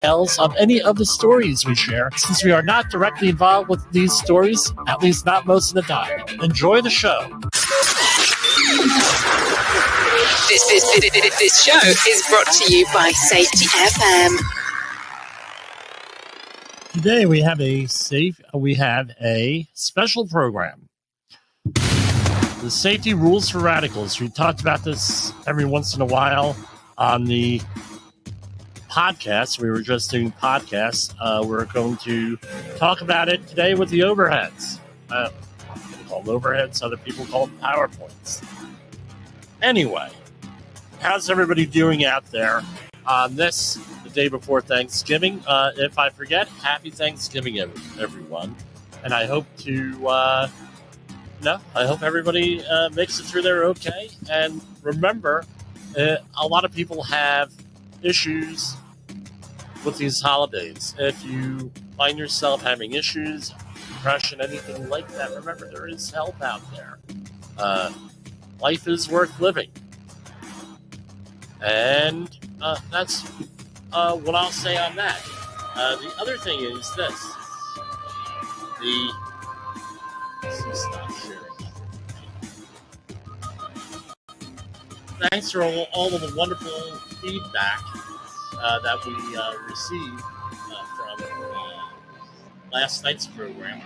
Details of any of the stories we share, since we are not directly involved with these stories, at least not most of the time. Enjoy the show. This show is brought to you by Safety FM. Today we have a special program. The safety rules for radicals. We talked about this every once in a while on the podcast. We were just doing podcasts. We're going to talk about it today with the overheads. People call them overheads. Other people call them PowerPoints. Anyway, how's everybody doing out there on the day before Thanksgiving? If I forget, happy Thanksgiving, everyone. And I hope I hope everybody makes it through there okay. And remember, a lot of people have issues with these holidays. If you find yourself having issues, depression, anything like that, remember there is help out there. Life is worth living. And that's what I'll say on that. The other thing is this. Stop sharing. Thanks for all of the wonderful feedback that we received from last night's program.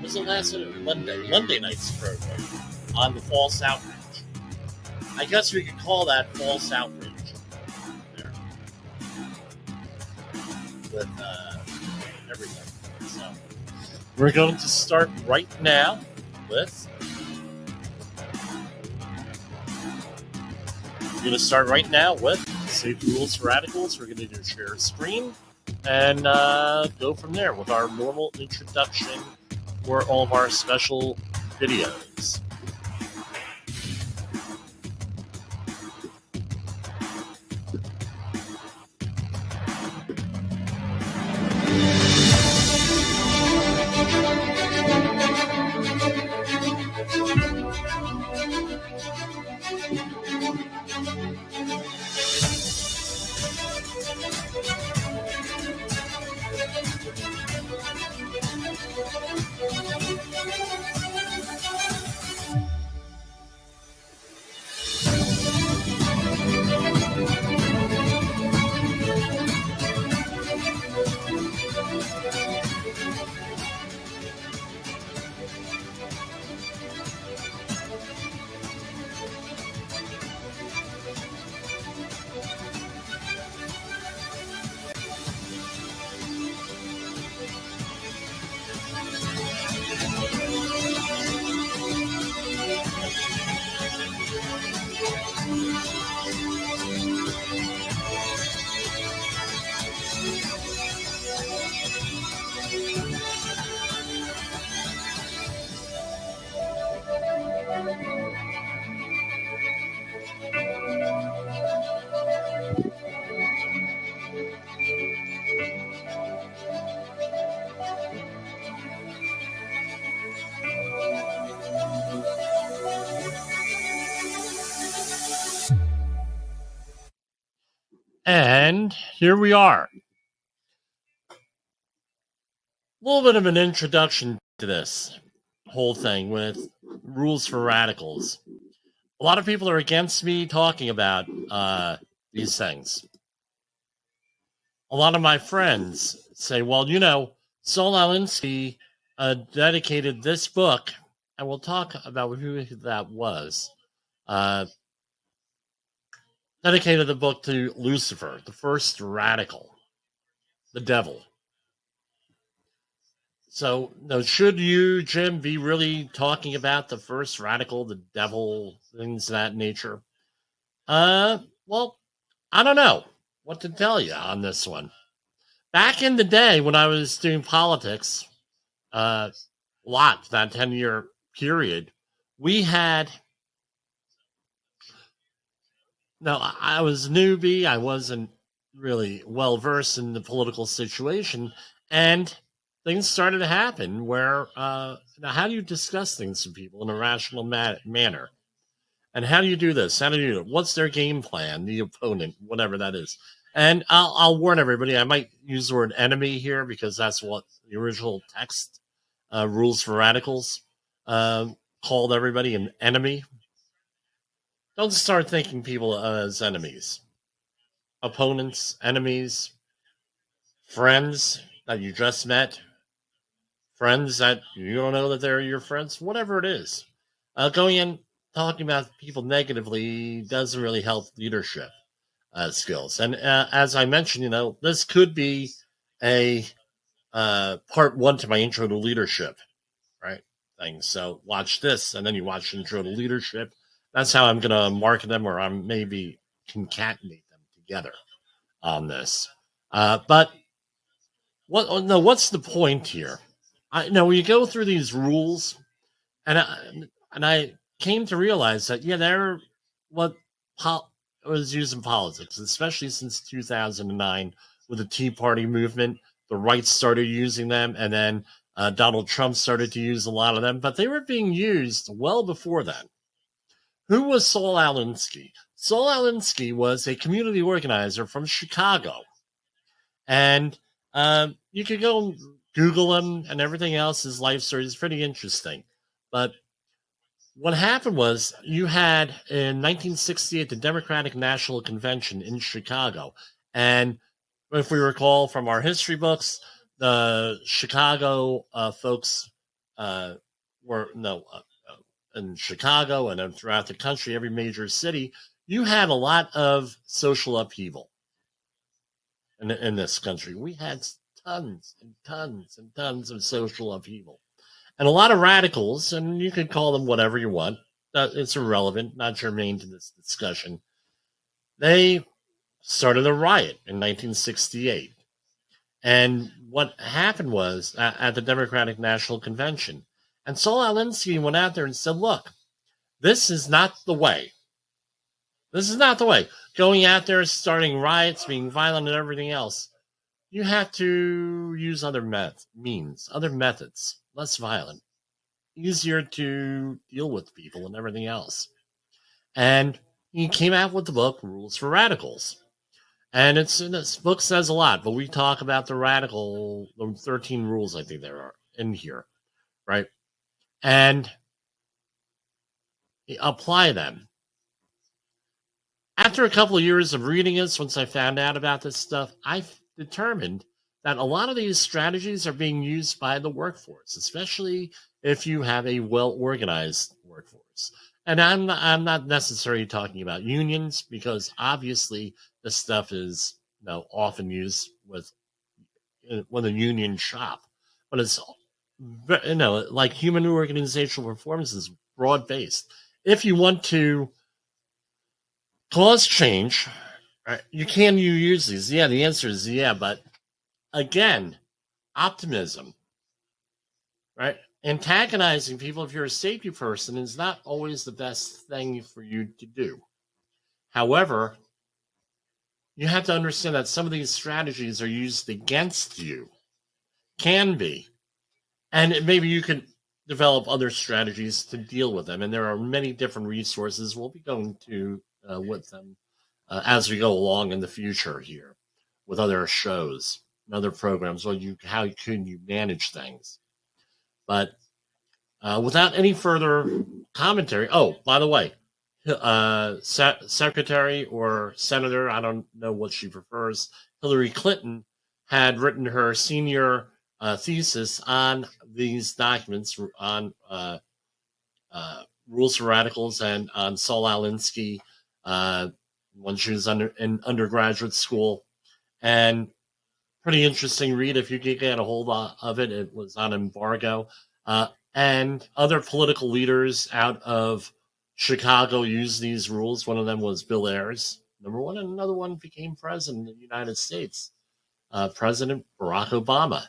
Was it Monday night's program on the false outrage? I guess we could call that false outrage there with everything. So we're going to start right now with. We're going to start right now with Safety Rules for Radicals. We're going to do share screen and go from there with our normal introduction for all of our special videos. And here we are. A little bit of an introduction to this whole thing with rules for radicals. A lot of people are against me talking about these things. A lot of my friends say, well, Saul Alinsky dedicated this book, and we'll talk about who that was. Dedicated the book to Lucifer, the first radical, the devil. So, should you, Jim, be really talking about the first radical, the devil, things of that nature? Well, I don't know what to tell you on this one. Back in the day when I was doing politics, that 10-year period, we had. No, I was a newbie. I wasn't really well versed in the political situation, and things started to happen where, now how do you discuss things to people in a rational manner? And how do you do this? How do you do it? What's their game plan, the opponent, whatever that is? And I'll warn everybody, I might use the word enemy here because that's what the original text, Rules for Radicals, called everybody an enemy. Don't start thinking people as enemies. Opponents, enemies, friends that you just met, friends that you don't know that they're your friends, whatever it is. Going in talking about people negatively doesn't really help leadership skills. And as I mentioned, this could be a part one to my intro to leadership, right? Thing. So watch this, and then you watch intro to leadership. That's how I'm going to market them, or I'm maybe concatenate them together on this. But what's the point here? When you go through these rules, and I came to realize that they're what was used in politics, especially since 2009 with the Tea Party movement. The right started using them, and then Donald Trump started to use a lot of them, but they were being used well before then. Who was Saul Alinsky? Saul Alinsky was a community organizer from Chicago, and you could go Google him and everything else. His life story is pretty interesting, but what happened was you had in 1968 the Democratic National Convention in Chicago. And if we recall from our history books, the Chicago folks were in Chicago and then throughout the country, every major city, you had a lot of social upheaval in this country. We had tons and tons and tons of social upheaval. And a lot of radicals, and you can call them whatever you want, it's irrelevant, not germane to this discussion. They started a riot in 1968. And what happened was at the Democratic National Convention, and Saul Alinsky went out there and said, look, this is not the way. This is not the way. Going out there, starting riots, being violent and everything else. You have to use other means, other methods, less violent, easier to deal with people and everything else. And he came out with the book, Rules for Radicals. And this book says a lot, but we talk about the 13 rules, I think there are in here, right? And apply them. After a couple of years of reading this, once I found out about this stuff, I determined that a lot of these strategies are being used by the workforce, especially if you have a well-organized workforce. And I'm not necessarily talking about unions, because obviously this stuff is often used with a union shop, but it's like human organizational performance is broad-based. If you want to cause change, right, you use these. Yeah, the answer is yeah, but again, optimism, right? Antagonizing people, if you're a safety person, is not always the best thing for you to do. However, you have to understand that some of these strategies are used against you. Can be. And maybe you can develop other strategies to deal with them. And there are many different resources we'll be going to with them as we go along in the future here with other shows and other programs. How can you manage things? But without any further commentary, by the way, Secretary or Senator, I don't know what she prefers, Hillary Clinton had written her senior thesis on these documents on Rules for Radicals and on Saul Alinsky when she was in undergraduate school. And pretty interesting read if you could get a hold of it. It was on embargo. And other political leaders out of Chicago used these rules. One of them was Bill Ayers, number one, and another one became president of the United States, President Barack Obama.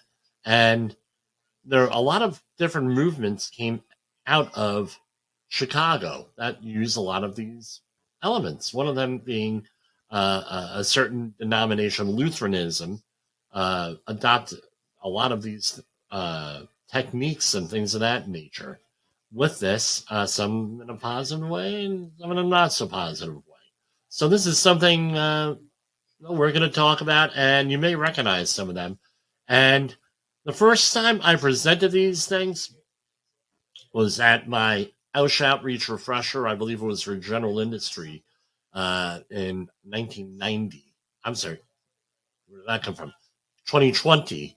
And there are a lot of different movements came out of Chicago that use a lot of these elements. One of them being a certain denomination, Lutheranism, adopted a lot of these techniques and things of that nature with this, some in a positive way and some in a not so positive way. So this is something we're going to talk about, and you may recognize some of them. And the first time I presented these things was at my Oush Outreach Refresher. I believe it was for General Industry in 1990. I'm sorry, where did that come from? 2020,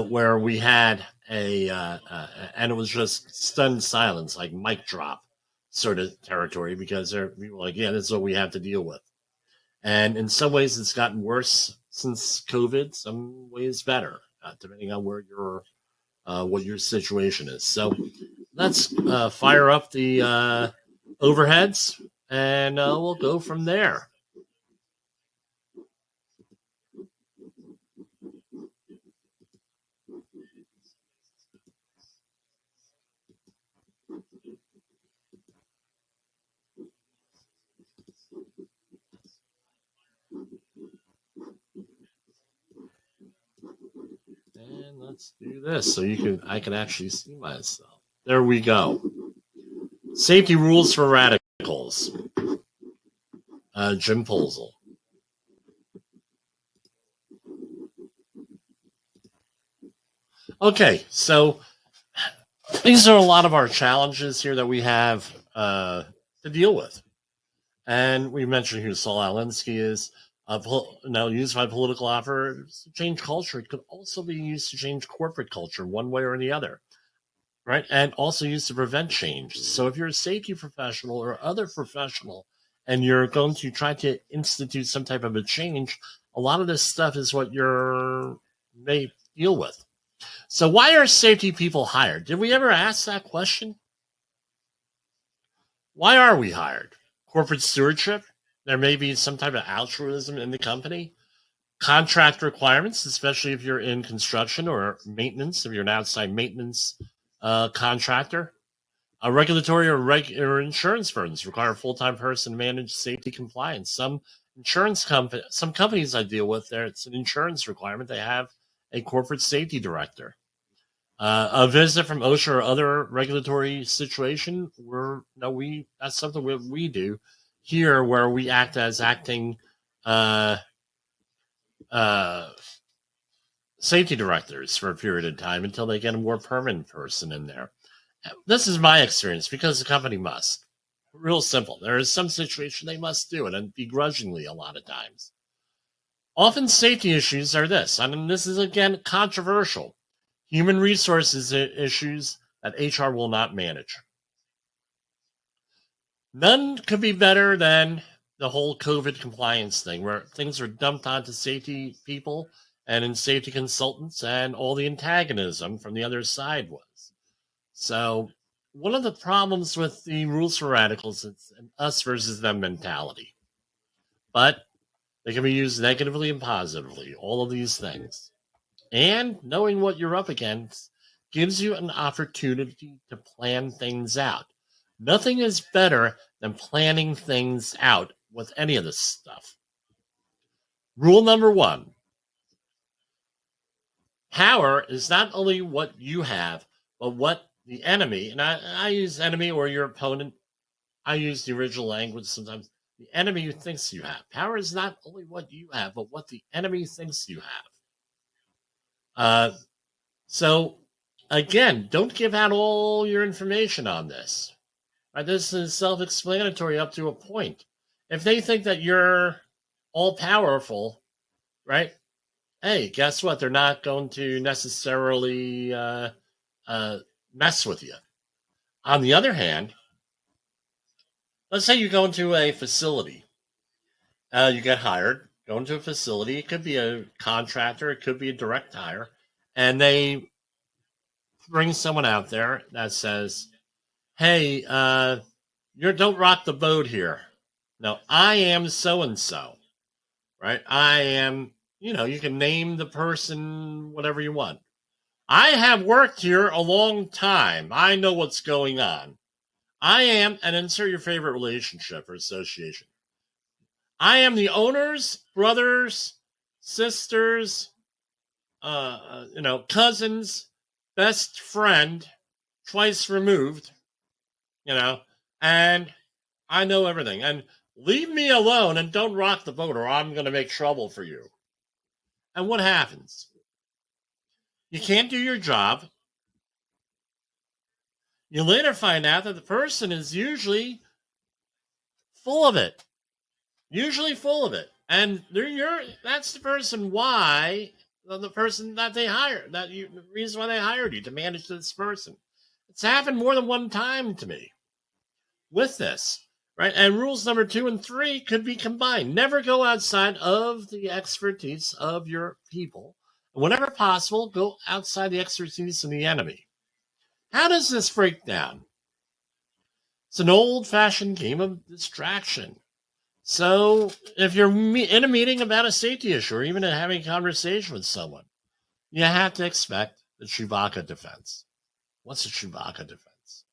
where we had and it was just stunned silence, like mic drop sort of territory, because people were like, yeah, this is what we have to deal with. And in some ways, it's gotten worse since COVID. Some ways better, depending on where what your situation is. So let's fire up the overheads, and we'll go from there. And let's do this so I can actually see myself. There we go. Safety rules for radicals. Jim Posel. Okay, so these are a lot of our challenges here that we have to deal with. And we mentioned who Saul Alinsky is. Now, used by political offers to change culture. It could also be used to change corporate culture one way or the other, right? And also used to prevent change. So if you're a safety professional or other professional and you're going to try to institute some type of a change, a lot of this stuff is what you may deal with. So why are safety people hired? Did we ever ask that question? Why are we hired? Corporate stewardship? There may be some type of altruism in the company. Contract requirements, especially if you're in construction or maintenance, if you're an outside maintenance contractor. Regulatory or insurance firms require a full-time person to manage safety compliance. Some companies I deal with, it's an insurance requirement. They have a corporate safety director. A visit from OSHA or other regulatory situation, that's something we do here, where we act as acting safety directors for a period of time until they get a more permanent person in there. This is my experience, because the company must. Real simple. There is some situation they must do it, and begrudgingly a lot of times. Often safety issues are this. I mean, this is, again, controversial. Human resources issues that HR will not manage. None could be better than the whole COVID compliance thing, where things are dumped onto safety people and in safety consultants, and all the antagonism from the other side was. So one of the problems with the rules for radicals is an us versus them mentality. But they can be used negatively and positively, all of these things. And knowing what you're up against gives you an opportunity to plan things out. Nothing is better than planning things out with any of this stuff. Rule number 1. Power is not only what you have, but what the enemy, and I use enemy or your opponent, I use the original language sometimes, the enemy who thinks you have. Power is not only what you have, but what the enemy thinks you have. So, again, don't give out all your information on this. Right? This is self-explanatory up to a point. If they think that you're all-powerful, right? Hey, guess what? They're not going to necessarily mess with you. On the other hand, let's say you go into a facility. You get hired, go into a facility. It could be a contractor. It could be a direct hire. And they bring someone out there that says, hey, don't rock the boat here. No, I am so-and-so, right? I am, you can name the person whatever you want. I have worked here a long time. I know what's going on. I am, and insert your favorite relationship or association. I am the owner's brothers, sisters, cousins, best friend, twice removed, and I know everything. And leave me alone and don't rock the boat or I'm going to make trouble for you. And what happens? You can't do your job. You later find out that the person is usually full of it. And that's the person the person that they hired, the reason why they hired you, to manage this person. It's happened more than one time to me with this, right? And rules number 2 and 3 could be combined. Never go outside of the expertise of your people. Whenever possible, go outside the expertise of the enemy. How does this break down? It's an old-fashioned game of distraction. So if you're in a meeting about a safety issue or even having a conversation with someone, you have to expect the Chewbacca defense. What's a Chewbacca defense?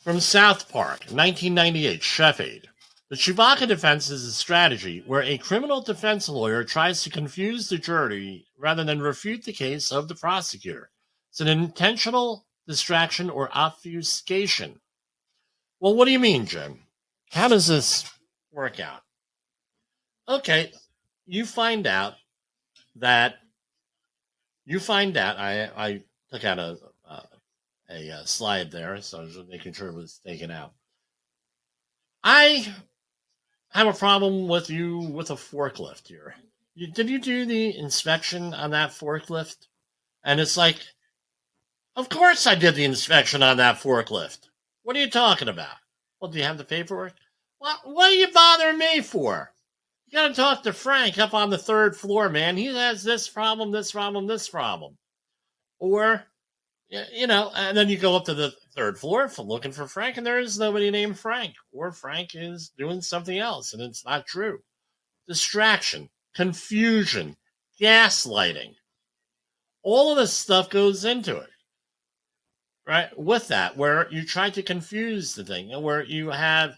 From South Park, 1998, Chef Aid. The Chewbacca defense is a strategy where a criminal defense lawyer tries to confuse the jury rather than refute the case of the prosecutor. It's an intentional distraction or obfuscation. Well, what do you mean, Jim? How does this work out? Okay, you find out. I took out a slide there, so I was making sure it was taken out. I have a problem with you with a forklift here. Did you do the inspection on that forklift? And it's like, of course I did the inspection on that forklift. What are you talking about? Well, do you have the paperwork? What are you bothering me for? You got to talk to Frank up on the 3rd floor, man. He has this problem, this problem, this problem. Or, and then you go up to the 3rd floor looking for Frank, and there is nobody named Frank. Or Frank is doing something else, and it's not true. Distraction, confusion, gaslighting. All of this stuff goes into it. Right, with that, where you try to confuse the thing, and where you have,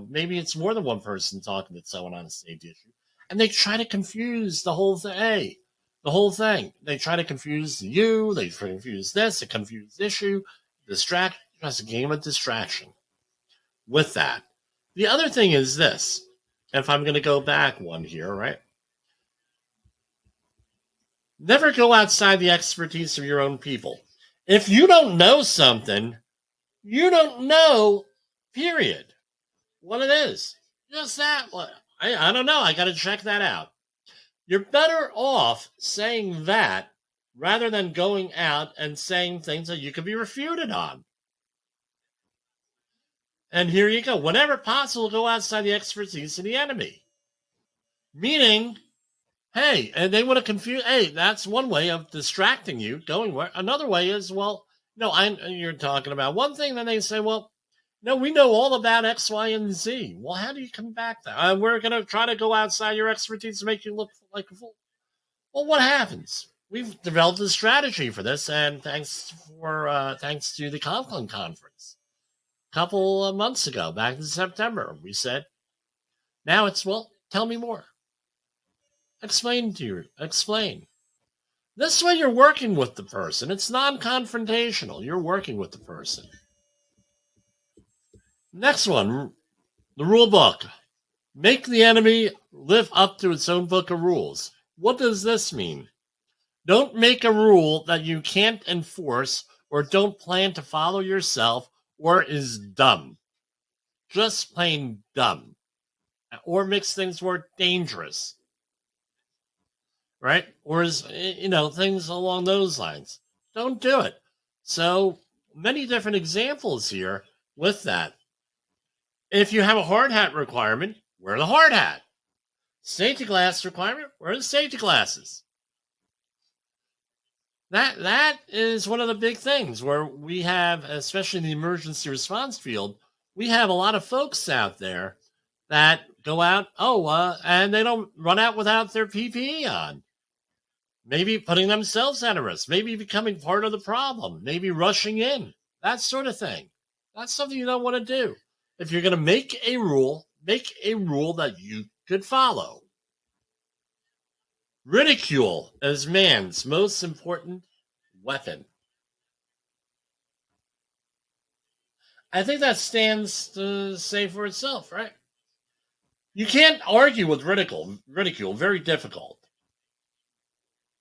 maybe it's more than one person talking to someone on a safety issue, and they try to confuse the whole thing. They try to confuse you. They try to confuse this, a confused issue, distract. It's a game of distraction. With that, the other thing is this. If I'm going to go back one here, right? Never go outside the expertise of your own people. If you don't know something, you don't know, period. What it is. Just that. I don't know. I got to check that out. You're better off saying that rather than going out and saying things that you could be refuted on. And here you go. Whenever possible, go outside the expertise of the enemy. Meaning, hey, and they want to confuse. Hey, that's one way of distracting you. Going where another way is, you're talking about one thing. Then they say, well, no, we know all about X, Y, and Z. Well, how do you come back there? We're going to try to go outside your expertise to make you look like a fool. Well, what happens? We've developed a strategy for this, and thanks to the Conklin conference a couple of months ago, back in September, we said, now it's, tell me more. Explain. This way you're working with the person. It's non-confrontational. You're working with the person. Next one, the rule book. Make the enemy live up to its own book of rules. What does this mean? Don't make a rule that you can't enforce or don't plan to follow yourself or is dumb. Just plain dumb. Or makes things more dangerous. Right? Or things along those lines. Don't do it. So many different examples here with that. If you have a hard hat requirement, wear the hard hat. Safety glass requirement, wear the safety glasses. That is one of the big things where we have, especially in the emergency response field, we have a lot of folks out there that go out, and they don't run out without their PPE on. Maybe putting themselves at a risk, maybe becoming part of the problem, maybe rushing in, that sort of thing. That's something you don't want to do. If you're going to make a rule that you could follow. Ridicule is man's most important weapon. I think that stands to say for itself, right? You can't argue with ridicule, very difficult.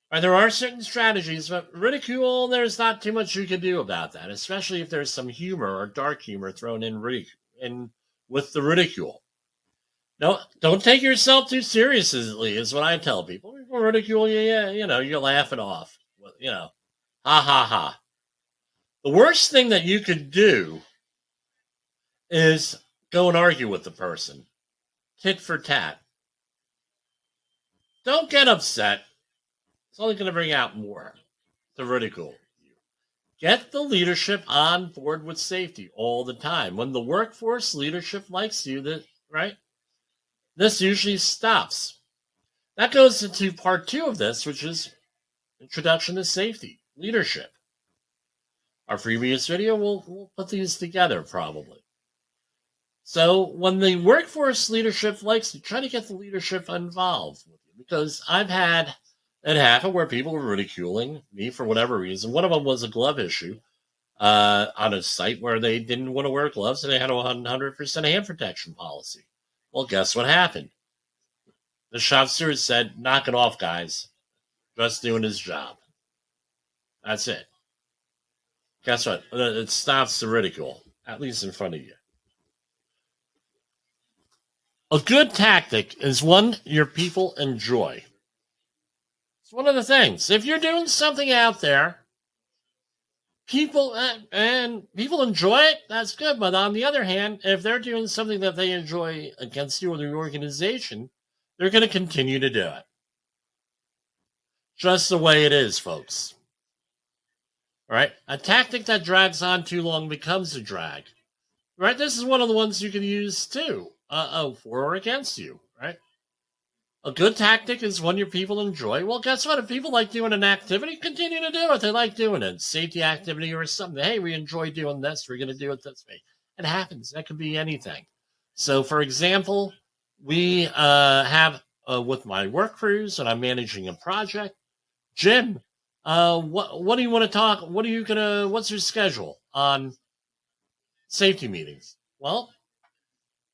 Right, there are certain strategies, but ridicule, there's not too much you can do about that, especially if there's some humor or dark humor thrown in with the ridicule. No, don't take yourself too seriously, is what I tell people. People ridicule you, yeah, you're laughing off. Ha ha ha. The worst thing that you could do is go and argue with the person, tit for tat. Don't get upset. It's only going to bring out more to ridicule you. Get the leadership on board with safety all the time. When the workforce leadership likes you, right? This usually stops. That goes into part 2 of this, which is introduction to safety, leadership. Our previous video, we'll put these together probably. So when the workforce leadership likes you, try to get the leadership involved with you, because I've had it happened where people were ridiculing me for whatever reason. One of them was a glove issue on a site where they didn't want to wear gloves and they had a 100% hand protection policy. Well, guess what happened? The shop steward said, knock it off, guys. Just doing his job. That's it. Guess what? It stops the ridicule, at least in front of you. A good tactic is one your people enjoy. It's one of the things. If you're doing something out there, people enjoy it, that's good. But on the other hand, if they're doing something that they enjoy against you or the organization, they're going to continue to do it. Just the way it is, folks. Right? A tactic that drags on too long becomes a drag. Right? This is one of the ones you can use too, for or against you. Right? A good tactic is one your people enjoy. Well, guess what? If people like doing an activity, continue to do it. They like doing it. Safety activity or something. Hey, we enjoy doing this. We're going to do it this way. It happens. That could be anything. So, for example, we have with my work crews, and I'm managing a project. Jim, what do you want to talk? What's your schedule on safety meetings? Well,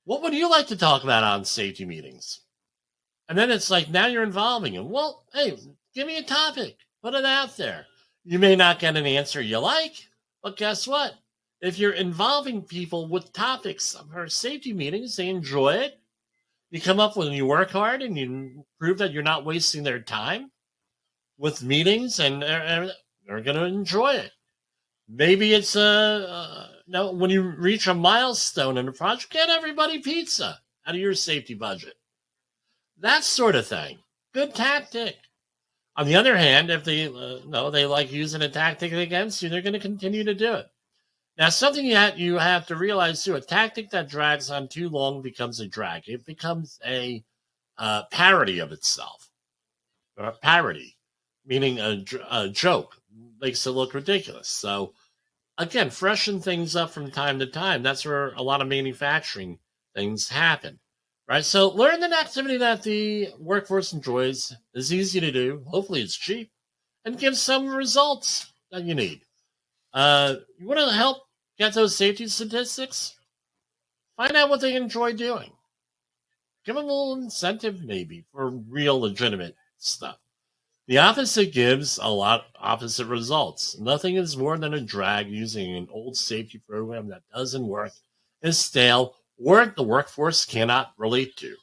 what would you like to talk about on safety meetings? And then it's like, now you're involving them. Well, hey, give me a topic. Put it out there. You may not get an answer you like, but guess what? If you're involving people with topics for safety meetings, they enjoy it. You come up with, and you work hard, and you prove that you're not wasting their time with meetings, and they're going to enjoy it. Maybe it's when you reach a milestone in a project, get everybody pizza out of your safety budget. That sort of thing. Good tactic. On the other hand, if they like using a tactic against you, they're going to continue to do it. Now, something that you have to realize too, a tactic that drags on too long becomes a drag. It becomes a parody of itself. A parody, meaning a joke, makes it look ridiculous. So, again, freshen things up from time to time. That's where a lot of manufacturing things happen. Right, so learn an activity that the workforce enjoys, is easy to do, hopefully it's cheap, and give some results that you need. You want to help get those safety statistics? Find out what they enjoy doing. Give them a little incentive maybe for real legitimate stuff. The opposite gives a lot opposite results. Nothing is more than a drag using an old safety program that doesn't work, is stale, or the workforce cannot relate to.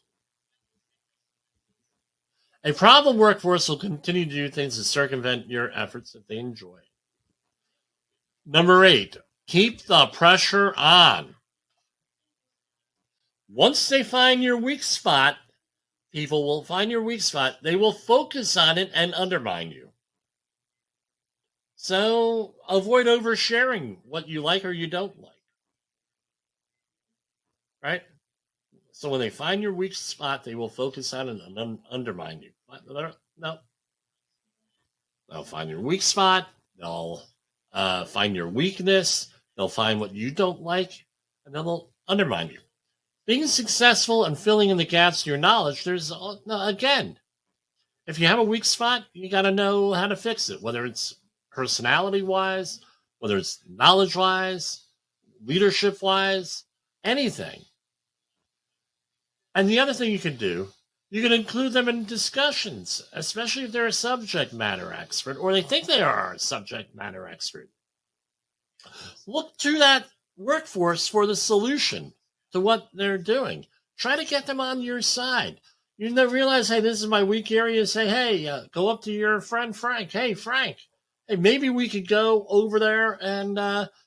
A problem workforce will continue to do things to circumvent your efforts if they enjoy it. Number 8, keep the pressure on. Once they find your weak spot, people will find your weak spot. They will focus on it and undermine you. So avoid oversharing what you like or you don't like. Right? So when they find your weak spot, they will focus on it and undermine you. No. They'll find your weak spot. They'll find your weakness. They'll find what you don't like, and then they'll undermine you. Being successful and filling in the gaps of your knowledge, again, if you have a weak spot, you got to know how to fix it, whether it's personality-wise, whether it's knowledge-wise, leadership-wise, anything. And the other thing you can do, you can include them in discussions, especially if they're a subject matter expert or they think they are a subject matter expert. Look to that workforce for the solution to what they're doing. Try to get them on your side. You realize, hey, this is my weak area. Say, hey, go up to your friend Frank. Hey, Frank, hey, maybe we could go over there and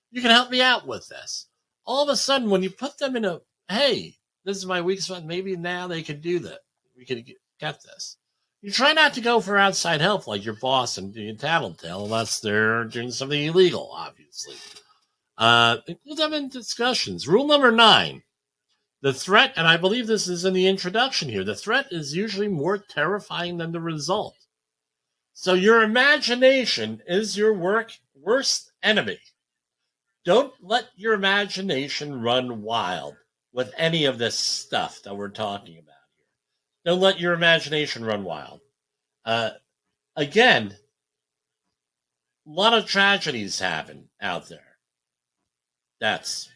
you can help me out with this. All of a sudden, when you put them in a, hey, this is my weak spot, maybe now they could do that. We could get this. You try not to go for outside help like your boss and your tattletale unless they're doing something illegal, obviously. Include them in discussions. Rule number 9. The threat, and I believe this is in the introduction here, the threat is usually more terrifying than the result. So your imagination is your worst enemy. Don't let your imagination run wild with any of this stuff that we're talking about here. Don't let your imagination run wild. Again, a lot of tragedies happen out there. Deaths.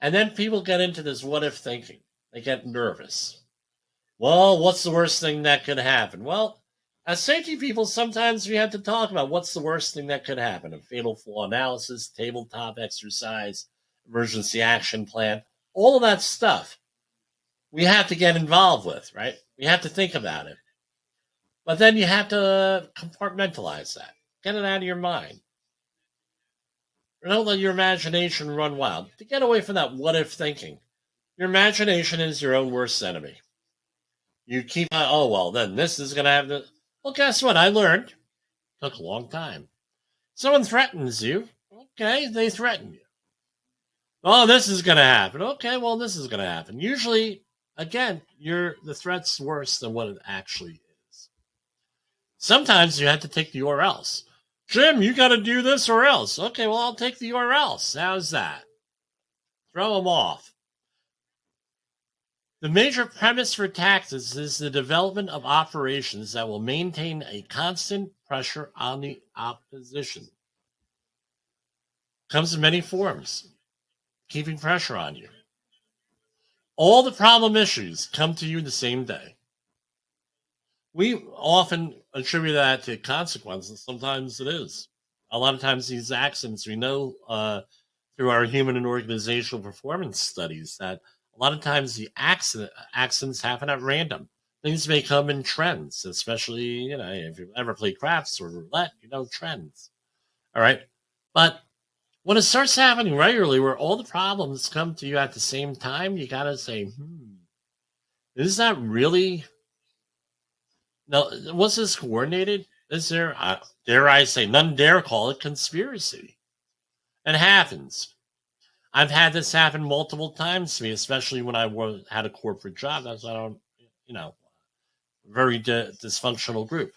And then people get into this what if thinking. They get nervous. Well, what's the worst thing that could happen? Well, as safety people, sometimes we have to talk about what's the worst thing that could happen. A fatal flaw analysis, tabletop exercise, emergency action plan, all of that stuff we have to get involved with, right? We have to think about it. But then you have to compartmentalize that. Get it out of your mind. Don't let your imagination run wild. To get away from that what if thinking. Your imagination is your own worst enemy. You keep, oh, well, then this is going to happen. Well, guess what? I learned. It took a long time. Someone threatens you. Okay, they threaten you. Oh, this is going to happen. Okay, well, this is going to happen. Usually, again, the threat's worse than what it actually is. Sometimes you have to take the or else. Jim, you got to do this or else. Okay, well, I'll take the or else. How's that? Throw them off. The major premise for tactics is the development of operations that will maintain a constant pressure on the opposition. Comes in many forms. Keeping pressure on you. All the problem issues come to you the same day. We often attribute that to consequences. Sometimes it is. A lot of times these accidents, we know through our human and organizational performance studies that a lot of times the accidents happen at random. Things may come in trends, especially, if you ever play craps or roulette, trends. All right. But when it starts happening regularly where all the problems come to you at the same time, you got to say, is that really... Now, was this coordinated? Is there, dare I say, none dare call it conspiracy? It happens. I've had this happen multiple times to me, especially when I had a corporate job. That's why I don't, very dysfunctional group.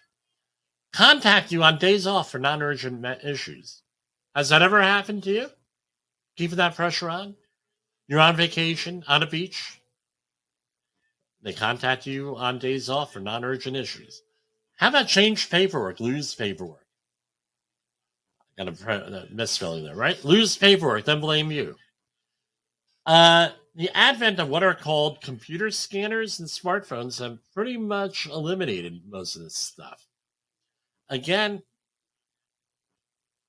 Contact you on days off for non-urgent issues. Has that ever happened to you? Keeping that pressure on? You're on vacation, on a beach. They contact you on days off for non-urgent issues. How about change paperwork, lose paperwork? I got a misspelling there, right? Lose paperwork, then blame you. The advent of what are called computer scanners and smartphones have pretty much eliminated most of this stuff. Again,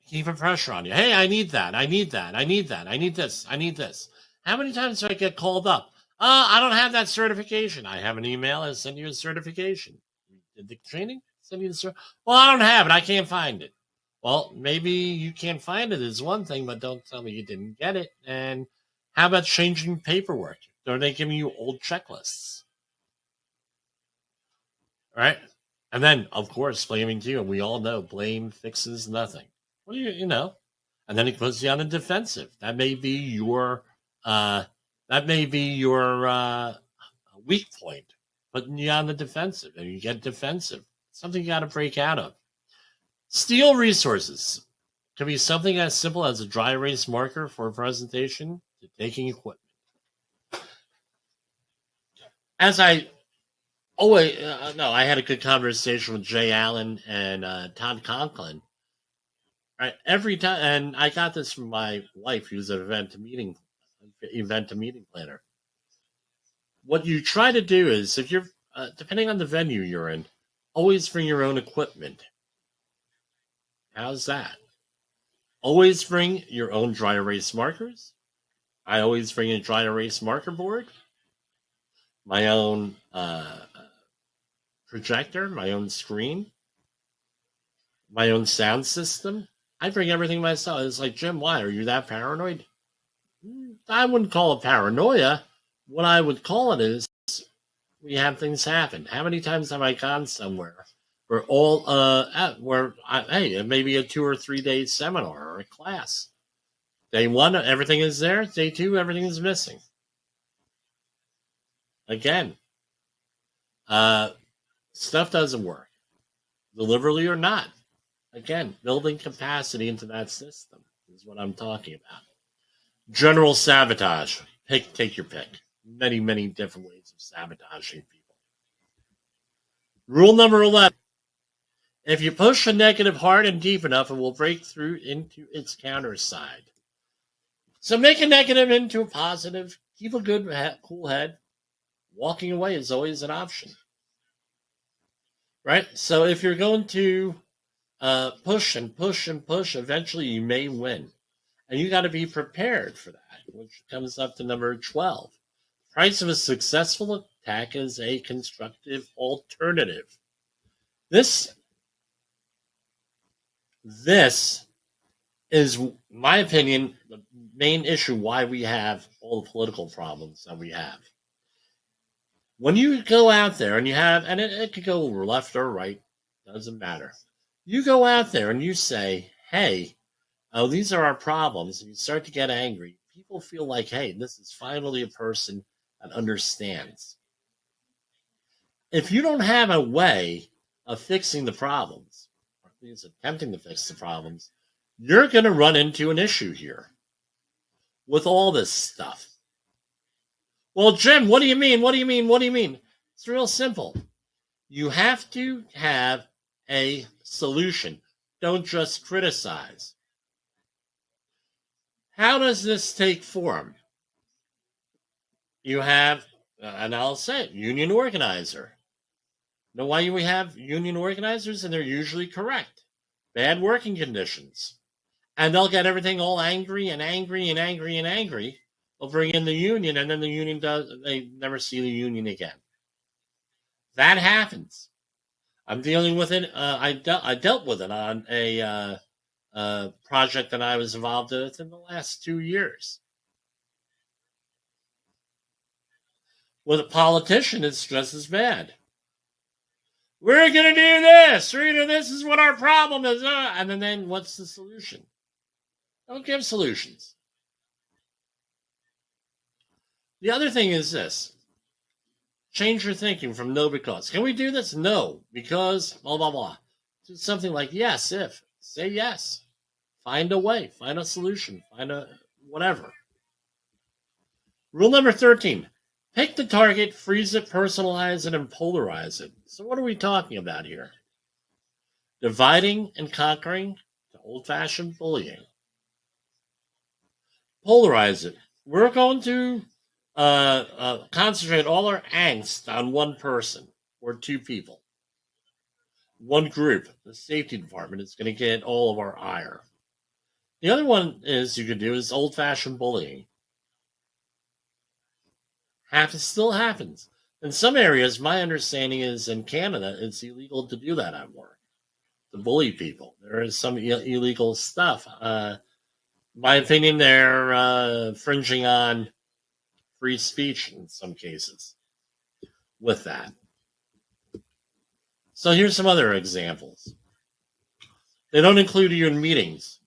keeping pressure on you. Hey, I need that. I need that. I need that. I need this. I need this. How many times do I get called up? I don't have that certification. I have an email. I send you a certification. You did the training? Send you the certification. Well, I don't have it. I can't find it. Well, maybe you can't find it is one thing, but don't tell me you didn't get it. And how about changing paperwork? Are they giving you old checklists? All right? And then, of course, blaming you. And we all know blame fixes nothing. Well, you know. And then it puts you on the defensive. That may be your weak point, putting you on the defensive, and you get defensive. Something you got to break out of. Steal resources. Could be something as simple as a dry erase marker for a presentation to taking equipment. As I I had a good conversation with Jay Allen and Todd Conklin. Right? Every time, and I got this from my wife, who's an event to meeting planner. What you try to do is, if you're depending on the venue you're in, always bring your own equipment. How's that? Always bring your own dry erase markers. I always bring a dry erase marker board, my own projector, my own screen, my own sound system. I bring everything myself. It's like, Jim, why? Are you that paranoid? I wouldn't call it paranoia. What I would call it is we have things happen. How many times have I gone somewhere where hey, it may be a 2 or 3 day seminar or a class. Day 1, everything is there. Day 2, everything is missing. Again, stuff doesn't work, deliberately or not. Again, building capacity into that system is what I'm talking about. General sabotage. Take your pick. Many, many different ways of sabotaging people. Rule number 11. If you push a negative hard and deep enough, it will break through into its counter side. So make a negative into a positive. Keep a good, cool head. Walking away is always an option. Right? So if you're going to push and push and push, eventually you may win. And you got to be prepared for that, which comes up to number 12. Price of a successful attack is a constructive alternative. This is, my opinion, the main issue why we have all the political problems that we have. When you go out there and you have, and it could go left or right, doesn't matter. You go out there and you say, hey, oh, these are our problems, and you start to get angry. People feel like, hey, this is finally a person that understands. If you don't have a way of fixing the problems, or at least attempting to fix the problems, you're going to run into an issue here with all this stuff. Well, Jim, what do you mean? What do you mean? What do you mean? It's real simple. You have to have a solution. Don't just criticize. How does this take form? You have, and I'll say it, union organizer. Know why we have union organizers? And they're usually correct. Bad working conditions. And they'll get everything all angry and angry and angry and angry. They'll bring in the union, and then the union they never see the union again. That happens. I'm dealing with it. I dealt with it on a project that I was involved with in the last 2 years. With a politician, it's just as bad. We're going to do this. This is what our problem is. And then what's the solution? Don't give solutions. The other thing is this. Change your thinking from no because. Can we do this? No, because blah, blah, blah. Do something like yes, if. Say yes. Find a way. Find a solution. Find a whatever. Rule number 13. Pick the target, freeze it, personalize it, and polarize it. So what are we talking about here? Dividing and conquering to old-fashioned bullying. Polarize it. We're going to concentrate all our angst on one person or two people. One group, the safety department, is going to get all of our ire. The other one you could do is old-fashioned bullying. Still happens. In some areas, my understanding is in Canada, it's illegal to do that at work, to bully people. There is some illegal stuff. My opinion, they're fringing on free speech in some cases with that. So here's some other examples. They don't include you in meetings,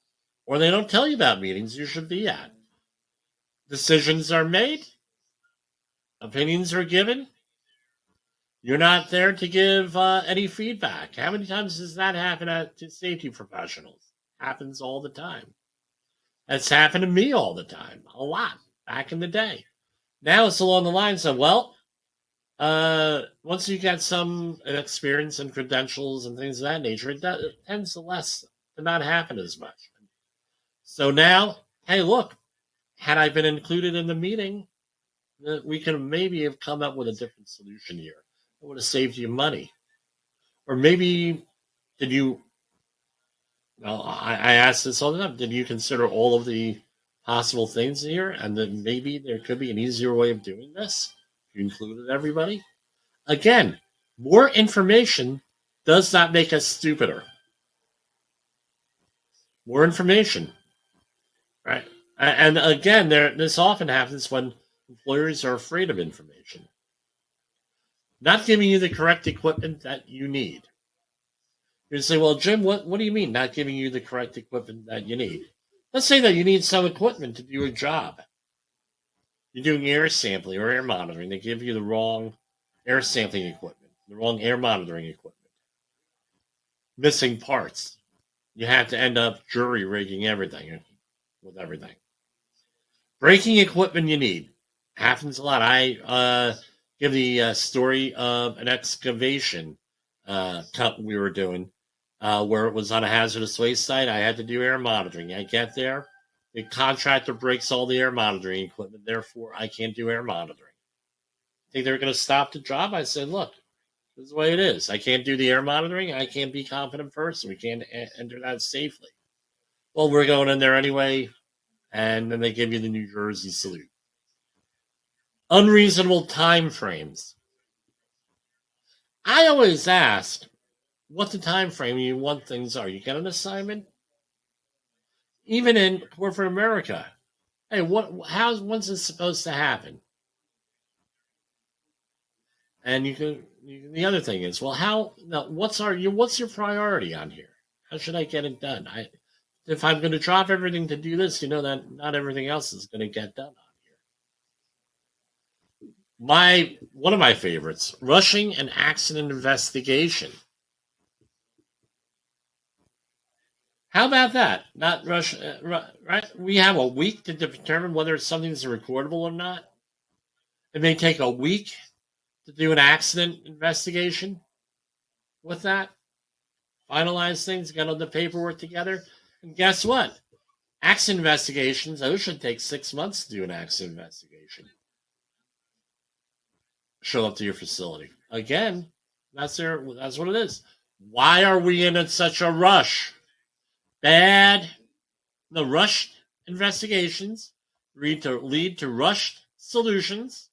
or they don't tell you about meetings you should be at. Decisions are made. Opinions are given. You're not there to give any feedback. How many times does that happen to safety professionals? Happens all the time. That's happened to me all the time. A lot. Back in the day. Now it's along the lines of, once you get some experience and credentials and things of that nature, it tends to lessen. to not happen as much. So now, hey, look, had I been included in the meeting, we could maybe have come up with a different solution here. It would have saved you money. Or maybe did you, well, I ask this all the time, did you consider all of the possible things here? And then maybe there could be an easier way of doing this if you included everybody. Again, more information does not make us stupider. More information, right? And again, this often happens when employers are afraid of information. Not giving you the correct equipment that you need. You say, well, Jim, what do you mean not giving you the correct equipment that you need? Let's say that you need some equipment to do a job. You're doing air sampling or air monitoring. They give you the wrong air sampling equipment, the wrong air monitoring equipment. Missing parts. You have to end up jury rigging everything with everything. Breaking equipment you need. Happens a lot. I give the story of an excavation cut we were doing where it was on a hazardous waste site. I had to do air monitoring. I get there. The contractor breaks all the air monitoring equipment. Therefore, I can't do air monitoring. Think they're going to stop the job? I said, look, this is the way it is. I can't do the air monitoring. I can't be confident person. We can't enter that safely. Well, we're going in there anyway, and then they give you the New Jersey salute. Unreasonable time frames. I always ask what the time frame you want things are. You get an assignment? Even in corporate America. Hey, when's it supposed to happen? And the other thing is, well, what's your priority on here? How should I get it done? If I'm going to drop everything to do this, you know that not everything else is going to get done on here. One of my favorites, rushing an accident investigation. How about that? Not rush, right? We have a week to determine whether something's recordable or not. It may take a week to do an accident investigation with that. Finalize things, get all the paperwork together. And guess what? Accident investigations, those should take 6 months to do an accident investigation. Show up to your facility. Again, that's what it is. Why are we in such a rush? Rushed investigations lead to rushed solutions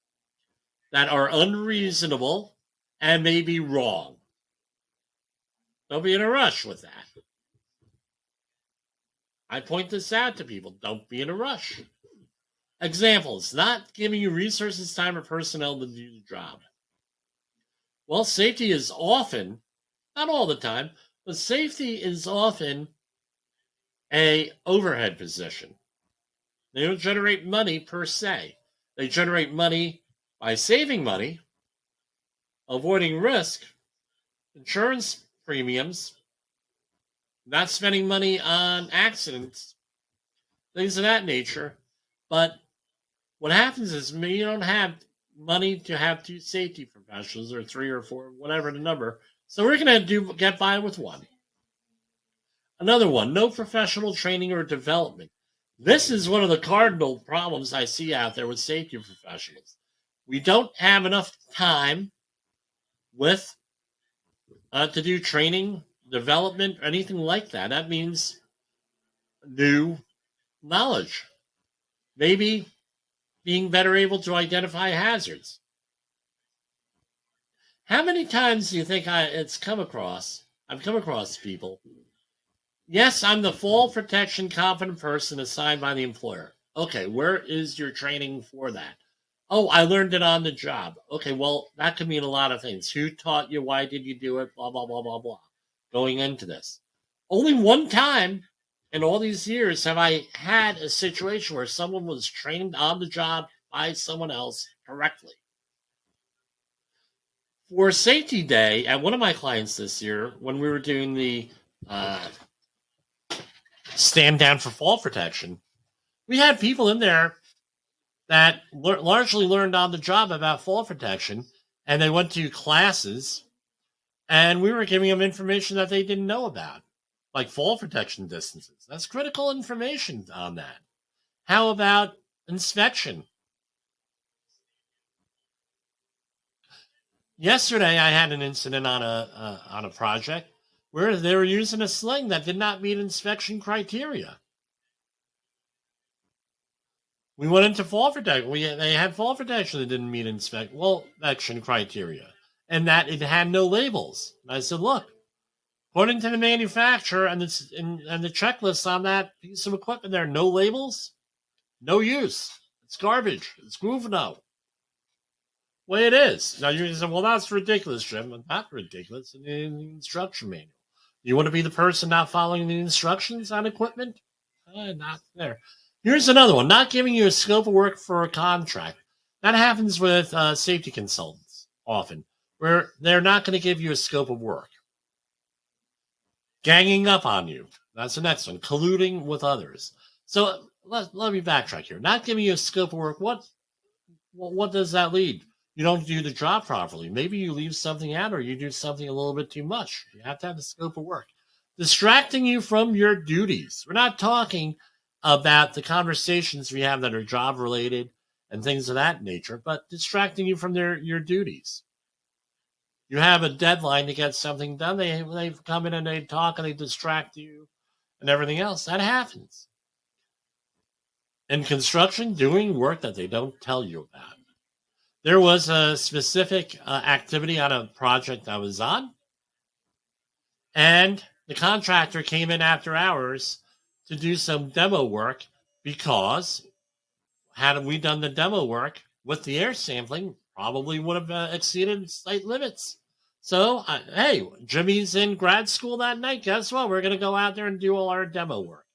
that are unreasonable and may be wrong. Don't be in a rush with that. I point this out to people. Don't be in a rush. Examples, not giving you resources, time, or personnel to do the job. Well, safety is often, not all the time, but safety is often a overhead position. They don't generate money per se. They generate money by saving money, avoiding risk, insurance premiums, not spending money on accidents, things of that nature. But what happens is you don't have money to have 2 safety professionals or 3 or 4, whatever the number. So we're going to get by with 1. Another one, no professional training or development. This is one of the cardinal problems I see out there with safety professionals. We don't have enough time to do training, development, or anything like that. That means new knowledge. Maybe being better able to identify hazards. How many times do you think I've come across people? Yes, I'm the fall protection competent person assigned by the employer. Okay, where is your training for that? Oh, I learned it on the job. Okay, well, that could mean a lot of things. Who taught you? Why did you do it? Blah, blah, blah, blah, blah. Going into this. Only one time in all these years have I had a situation where someone was trained on the job by someone else correctly. For Safety Day, at one of my clients this year, when we were doing the stand down for fall protection, we had people in there that largely learned on the job about fall protection, and they went to classes, and we were giving them information that they didn't know about. like fall protection distances. That's critical information on that. How about inspection? Yesterday, I had an incident on a project where they were using a sling that did not meet inspection criteria. We went into fall protection. They had fall protection that didn't meet inspection criteria, and that it had no labels. And I said, look, according to the manufacturer and the checklist on that piece of equipment, there are no labels, no use. It's garbage. It's Gruvno. Way it is. Now you say, well, that's ridiculous, Jim. Not ridiculous. In the instruction manual. You want to be the person not following the instructions on equipment? Not there. Here's another one. Not giving you a scope of work for a contract. That happens with safety consultants often, where they're not going to give you a scope of work. Ganging up on you. That's the next one. Colluding with others. So let me backtrack here. Not giving you a scope of work. What does that lead? You don't do the job properly. Maybe you leave something out or you do something a little bit too much. You have to have the scope of work. Distracting you from your duties. We're not talking about the conversations we have that are job related and things of that nature, but distracting you from your duties. You have a deadline to get something done. They come in and they talk and they distract you and everything else. That happens. In construction, doing work that they don't tell you about. There was a specific activity on a project I was on, and the contractor came in after hours to do some demo work because had we done the demo work with the air sampling, probably would have exceeded site limits. So, hey, Jimmy's in grad school that night. Guess what? We're going to go out there and do all our demo work.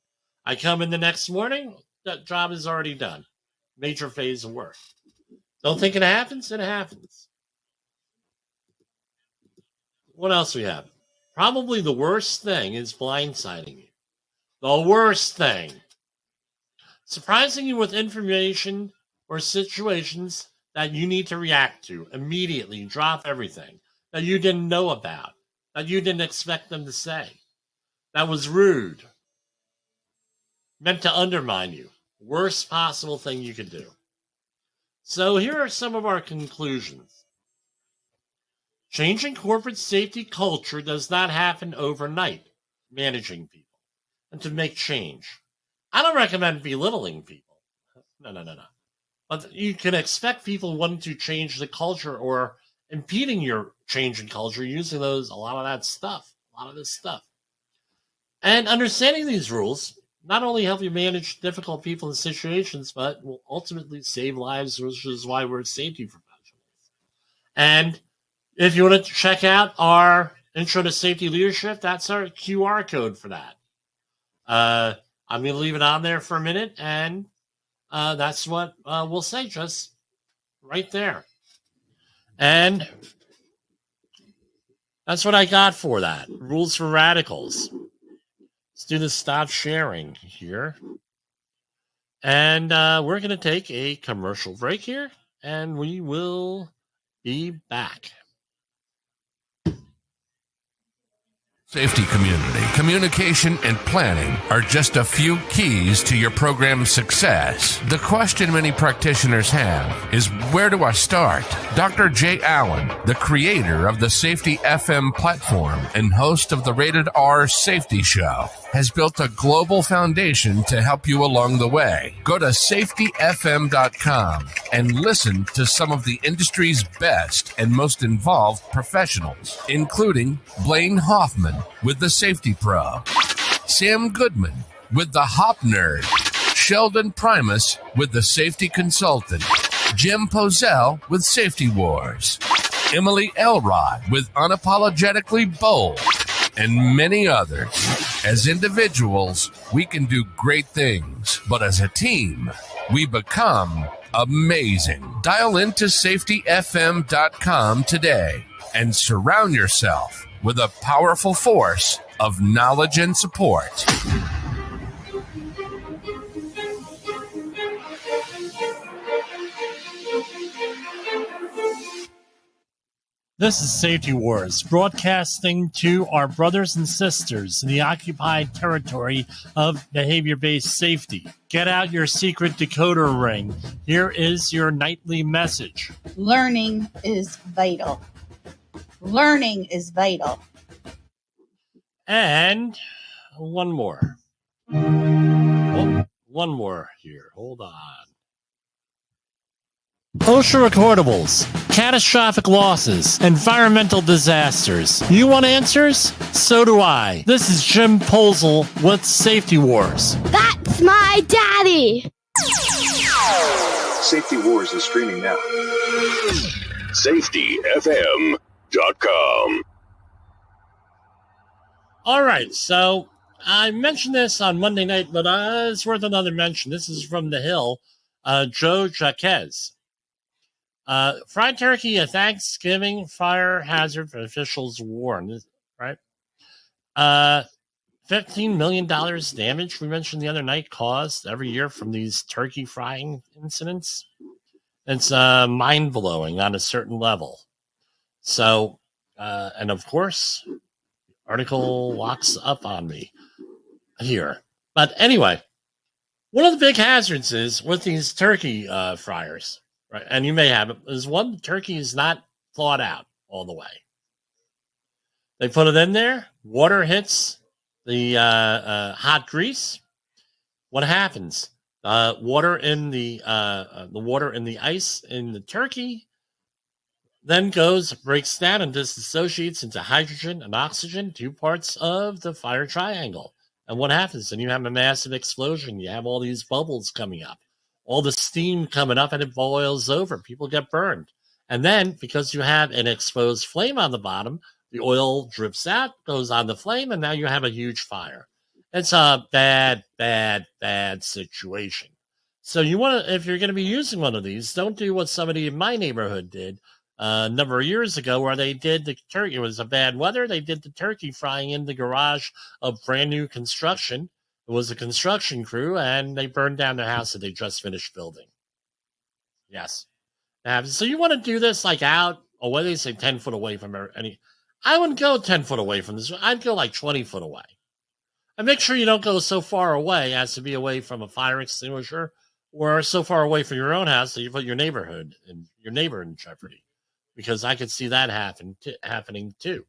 I come in the next morning. That job is already done. Major phase of work. Don't think it happens? It happens. What else we have? Probably the worst thing is blindsiding you. The worst thing. Surprising you with information or situations that you need to react to immediately. Drop everything that you didn't know about, that you didn't expect them to say. That was rude. Meant to undermine you. Worst possible thing you could do. So here are some of our conclusions. Changing corporate safety culture does not happen overnight. Managing people and to make change. I don't recommend belittling people. No. But you can expect people wanting to change the culture or impeding your change in culture using a lot of this stuff. And understanding these rules not only help you manage difficult people and situations, but will ultimately save lives, which is why we're safety professionals. And if you want to check out our Intro to Safety Leadership, that's our QR code for that. I'm going to leave it on there for a minute, and that's what we'll say just right there. And that's what I got for that. Rules for Radicals. Let's do the stop sharing here. And we're going to take a commercial break here, and we will be back. Safety community, communication, and planning are just a few keys to your program's success. The question many practitioners have is, where do I start? Dr. Jay Allen, the creator of the Safety FM platform and host of the Rated R Safety Show, has built a global foundation to help you along the way. Go to safetyfm.com and listen to some of the industry's best and most involved professionals, including Blaine Hoffman with the Safety Pro, Sam Goodman with the Hop Nerd, Sheldon Primus with the Safety Consultant, Jim Pozell with Safety Wars, Emily Elrod with Unapologetically Bold, and many others. As individuals, we can do great things, but as a team, we become amazing. Dial into safetyfm.com today and surround yourself with a powerful force of knowledge and support. This is Safety Wars, broadcasting to our brothers and sisters in the occupied territory of behavior-based safety. Get out your secret decoder ring. Here is your nightly message. Learning is vital. Learning is vital. And one more. Oh, one more here. Hold on. OSHA recordables, catastrophic losses, environmental disasters. You want answers? So do I. This is Jim Posel with Safety Wars. That's my daddy. Safety Wars is streaming now. SafetyFM.com. All right, so I mentioned this on Monday night, but it's worth another mention. This is from The Hill, Joe Jaquez. Fried turkey, a Thanksgiving fire hazard for officials warn, right? $15 million damage, we mentioned the other night, caused every year from these turkey frying incidents. It's mind-blowing on a certain level. So, and of course, the article locks up on me here. But anyway, one of the big hazards is with these turkey fryers. Right, and you may have it. Is one, the turkey is not thawed out all the way. They put it in there. Water hits the hot grease. What happens? Water in the water in the ice in the turkey then breaks down and disassociates into hydrogen and oxygen, two parts of the fire triangle. And what happens? Then you have a massive explosion. You have all these bubbles coming up. All the steam coming up and it boils over. People get burned. And then, because you have an exposed flame on the bottom, the oil drips out, goes on the flame, and now you have a huge fire. It's a bad, bad, bad situation. So you want to, if you're going to be using one of these, don't do what somebody in my neighborhood did a number of years ago, where they did the turkey. It was a bad weather. They did the turkey frying in the garage of brand new construction. It was a construction crew, and they burned down their house that they just finished building. Yes. So you want to do this like out, or what do they say, 10 foot away from any. I wouldn't go 10 foot away from this. I'd go like 20 foot away. And make sure you don't go so far away as to be away from a fire extinguisher, or so far away from your own house that you put your neighborhood and your neighbor in jeopardy. Because I could see that happening too.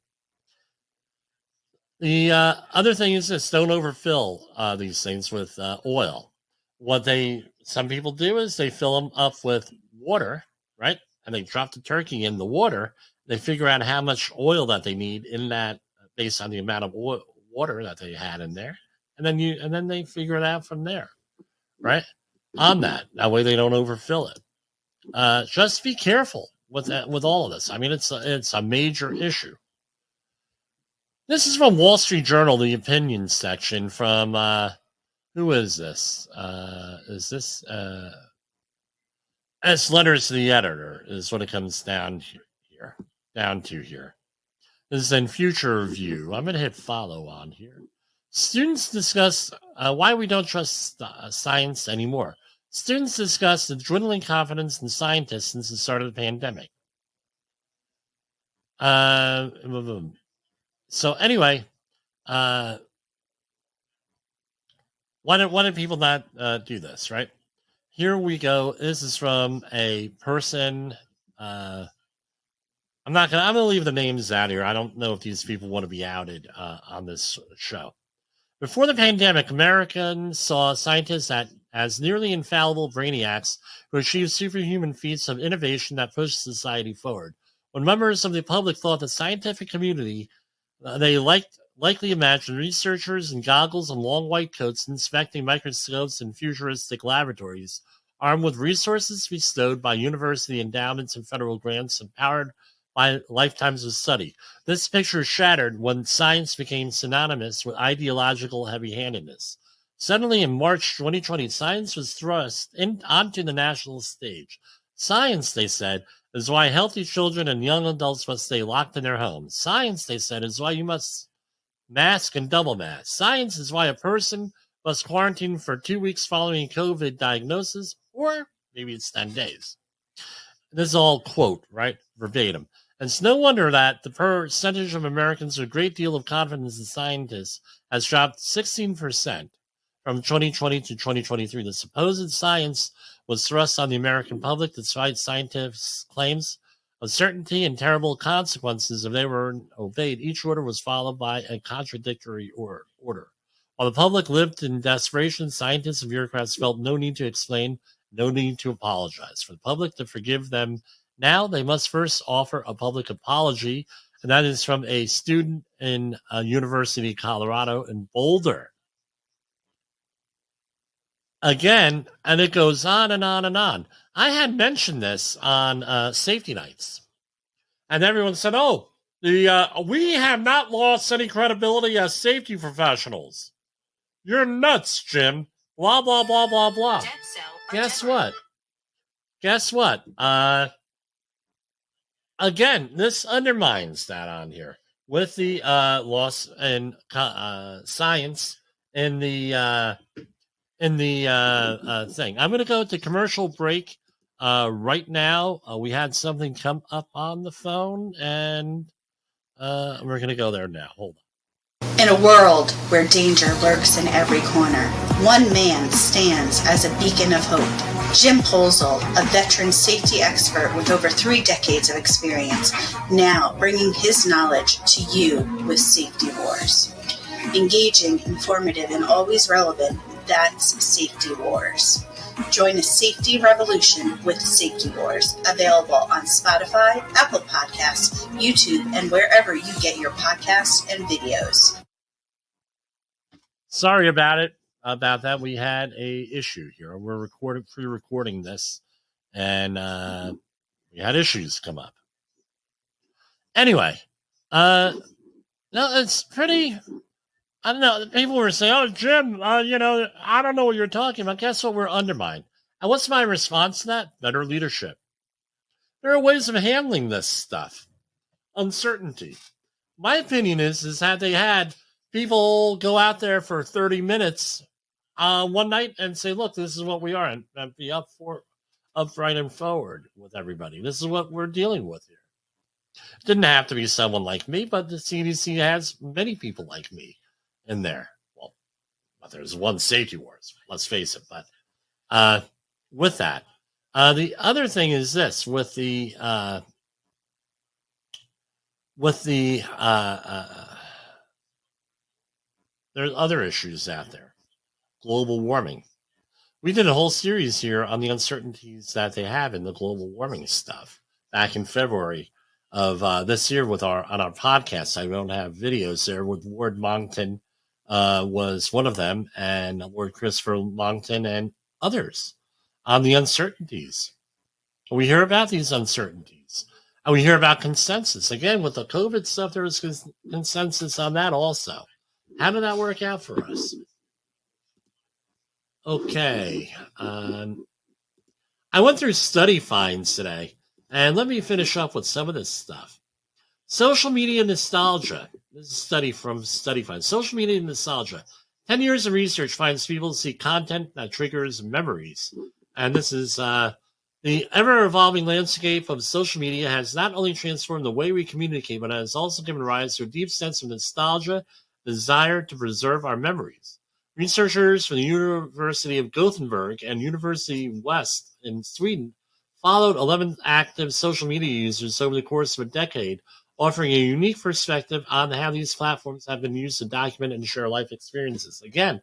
The other thing is this: don't overfill these things with oil. What some people do is they fill them up with water, right? And they drop the turkey in the water. They figure out how much oil that they need in that based on the amount of water that they had in there, and then they figure it out from there, right? On that way they don't overfill it. Just be careful with all of this. I mean, it's a major issue. This is from Wall Street Journal, the opinion section from, who is this? It's letters to the editor is what it comes down to here. This is in Future Review. I'm going to hit follow on here. Students discuss why we don't trust science anymore. Students discuss the dwindling confidence in scientists since the start of the pandemic. So anyway, why did people not do this, right? Here we go. This is from a person. I'm gonna leave the names out here. I don't know if these people want to be outed on this show. Before the pandemic, Americans saw scientists as nearly infallible brainiacs who achieved superhuman feats of innovation that pushed society forward. When members of the public thought the scientific community, they likely imagined researchers in goggles and long white coats inspecting microscopes in futuristic laboratories, armed with resources bestowed by university endowments and federal grants and powered by lifetimes of study. This picture shattered when science became synonymous with ideological heavy-handedness. Suddenly, in March 2020, science was thrust onto the national stage. Science, they said, is why healthy children and young adults must stay locked in their homes. Science, they said, is why you must mask and double mask. Science is why a person must quarantine for 2 weeks following COVID diagnosis, or maybe it's 10 days. This is all quote, right? Verbatim. It's no wonder that the percentage of Americans with a great deal of confidence in scientists has dropped 16% from 2020 to 2023. The supposed science was thrust on the American public despite scientists' claims of certainty and terrible consequences if they were obeyed. Each order was followed by a contradictory order. While the public lived in desperation, scientists and bureaucrats felt no need to explain, no need to apologize. For the public to forgive them now, they must first offer a public apology, and that is from a student in University of Colorado in Boulder. Again, and it goes on and on and on. I had mentioned this on Safety Nights, and everyone said, oh, we have not lost any credibility as safety professionals. You're nuts, Jim. Blah, blah, blah, blah, blah. Guess what? Again, this undermines that on here with the loss in science in the thing. I'm going to go to commercial break right now. We had something come up on the phone, and we're going to go there now. Hold on. In a world where danger lurks in every corner, one man stands as a beacon of hope. Jim Polzel, a veteran safety expert with over 3 decades of experience, now bringing his knowledge to you with Safety Wars. Engaging, informative, and always relevant, that's Safety Wars. Join a safety revolution with Safety Wars, available on Spotify, Apple Podcasts, YouTube, and wherever you get your podcasts and videos. Sorry about that. We had a issue here. We're pre-recording this, and we had issues come up. Anyway, no, it's pretty. I don't know. People were saying, "Oh, Jim, I don't know what you're talking about." Guess what? We're undermined. And what's my response to that? Better leadership. There are ways of handling this stuff. Uncertainty. My opinion is that they had people go out there for 30 minutes one night and say, look, this is what we are, and be upright and forward with everybody. This is what we're dealing with here. It didn't have to be someone like me, but the CDC has many people like me in there. Well, there's one Safety Wars, let's face it. But with that, the other thing is this, with the there's other issues out there. Global warming. We did a whole series here on the uncertainties that they have in the global warming stuff back in February of this year on our podcast. I don't have videos there. With Ward Moncton was one of them, and Lord Christopher Moncton and others on the uncertainties. We hear about these uncertainties, and we hear about consensus. Again, with the COVID stuff, there was consensus on that also. How did that work out for us? Okay. I went through study finds today, and let me finish up with some of this stuff. Social media nostalgia. This is a study from Study Finds. Social media nostalgia. 10 years of research finds people seek content that triggers memories. And this is the ever-evolving landscape of social media has not only transformed the way we communicate, but has also given rise to a deep sense of nostalgia, desire to preserve our memories. Researchers from the University of Gothenburg and University West in Sweden followed 11 active social media users over the course of a decade, offering a unique perspective on how these platforms have been used to document and share life experiences. Again,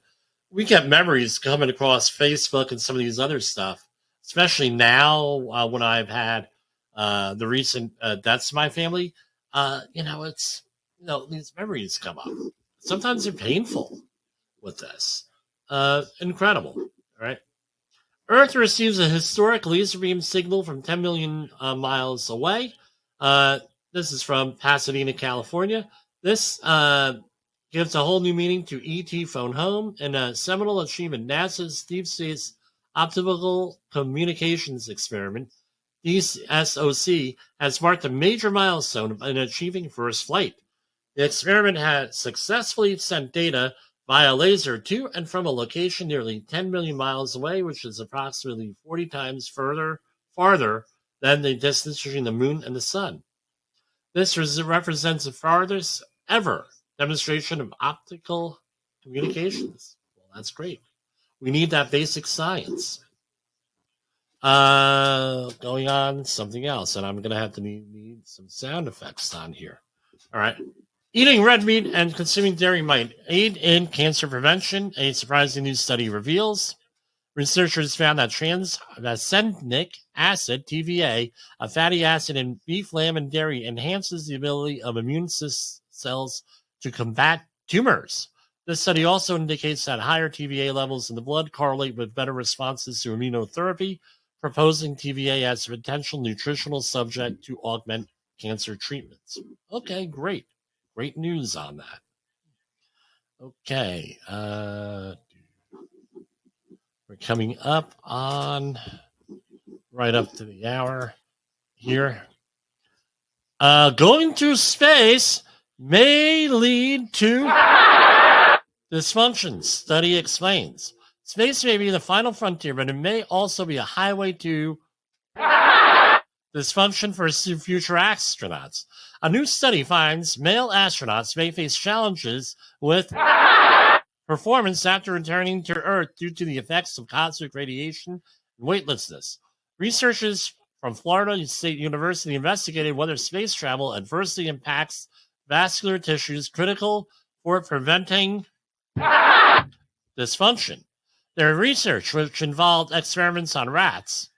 we get memories coming across Facebook and some of these other stuff, especially now when I've had the recent deaths of my family. These memories come up. Sometimes they're painful with this. Incredible, right? Earth receives a historic laser beam signal from 10 million miles away. This is from Pasadena, California. This gives a whole new meaning to ET Phone Home and a seminal achievement. NASA's Deep Space Optical Communications Experiment, DSOC, has marked a major milestone in achieving first flight. The experiment has successfully sent data via laser to and from a location nearly 10 million miles away, which is approximately 40 times farther than the distance between the moon and the sun. This represents the farthest ever demonstration of optical communications. Well, that's great. We need that basic science. Going on something else, and I'm going to have to need some sound effects on here. All right. Eating red meat and consuming dairy might aid in cancer prevention, a surprising new study reveals. Researchers found that tranexamic acid, TVA, a fatty acid in beef, lamb, and dairy, enhances the ability of immune cells to combat tumors. This study also indicates that higher TVA levels in the blood correlate with better responses to immunotherapy, proposing TVA as a potential nutritional subject to augment cancer treatments. Okay, great. Great news on that. Okay. We're coming up on right up to the hour here. Going to space may lead to dysfunctions, study explains. Space may be the final frontier, but it may also be a highway to dysfunction for future astronauts. A new study finds male astronauts may face challenges with performance after returning to Earth due to the effects of cosmic radiation and weightlessness. Researchers from Florida State University investigated whether space travel adversely impacts vascular tissues critical for preventing dysfunction. Their research, which involved experiments on rats,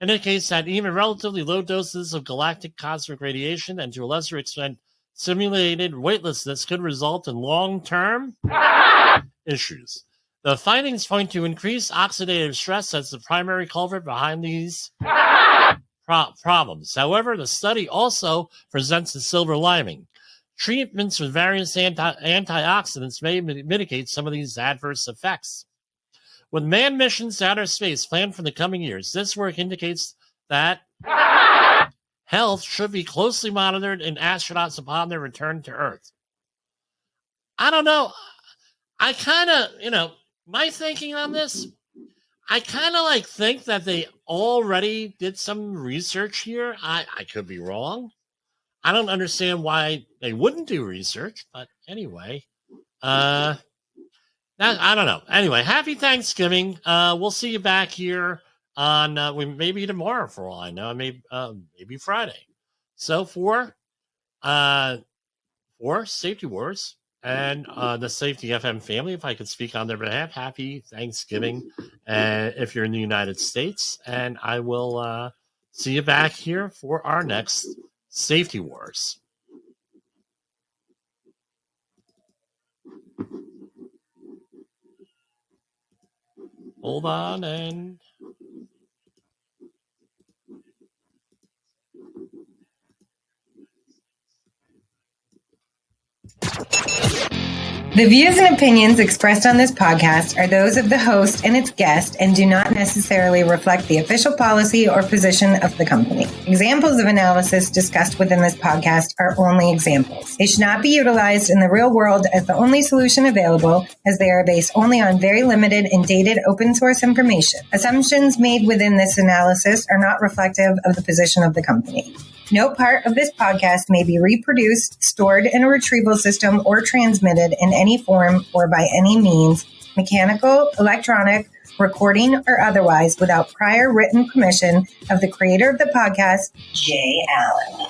indicates that even relatively low doses of galactic cosmic radiation and to a lesser extent simulated weightlessness could result in long-term issues. The findings point to increased oxidative stress as the primary culprit behind these problems. However, the study also presents a silver lining. Treatments with various antioxidants may mitigate some of these adverse effects. With manned missions to outer space planned for the coming years, this work indicates that health should be closely monitored in astronauts upon their return to Earth. I don't know. I kind of, my thinking on this, I kind of think that they already did some research here. I could be wrong. I don't understand why they wouldn't do research, but anyway, I don't know. Anyway, happy Thanksgiving. We'll see you back here on maybe tomorrow for all I know, maybe Friday. So for Safety Wars and the Safety FM family, if I could speak on their behalf, happy Thanksgiving if you're in the United States. And I will see you back here for our next Safety Wars. Hold on and... The views and opinions expressed on this podcast are those of the host and its guest and do not necessarily reflect the official policy or position of the company. Examples of analysis discussed within this podcast are only examples. They should not be utilized in the real world as the only solution available, as they are based only on very limited and dated open source information. Assumptions made within this analysis are not reflective of the position of the company. No part of this podcast may be reproduced, stored in a retrieval system, or transmitted in any form or by any means, mechanical, electronic, recording, or otherwise, without prior written permission of the creator of the podcast, Jay Allen.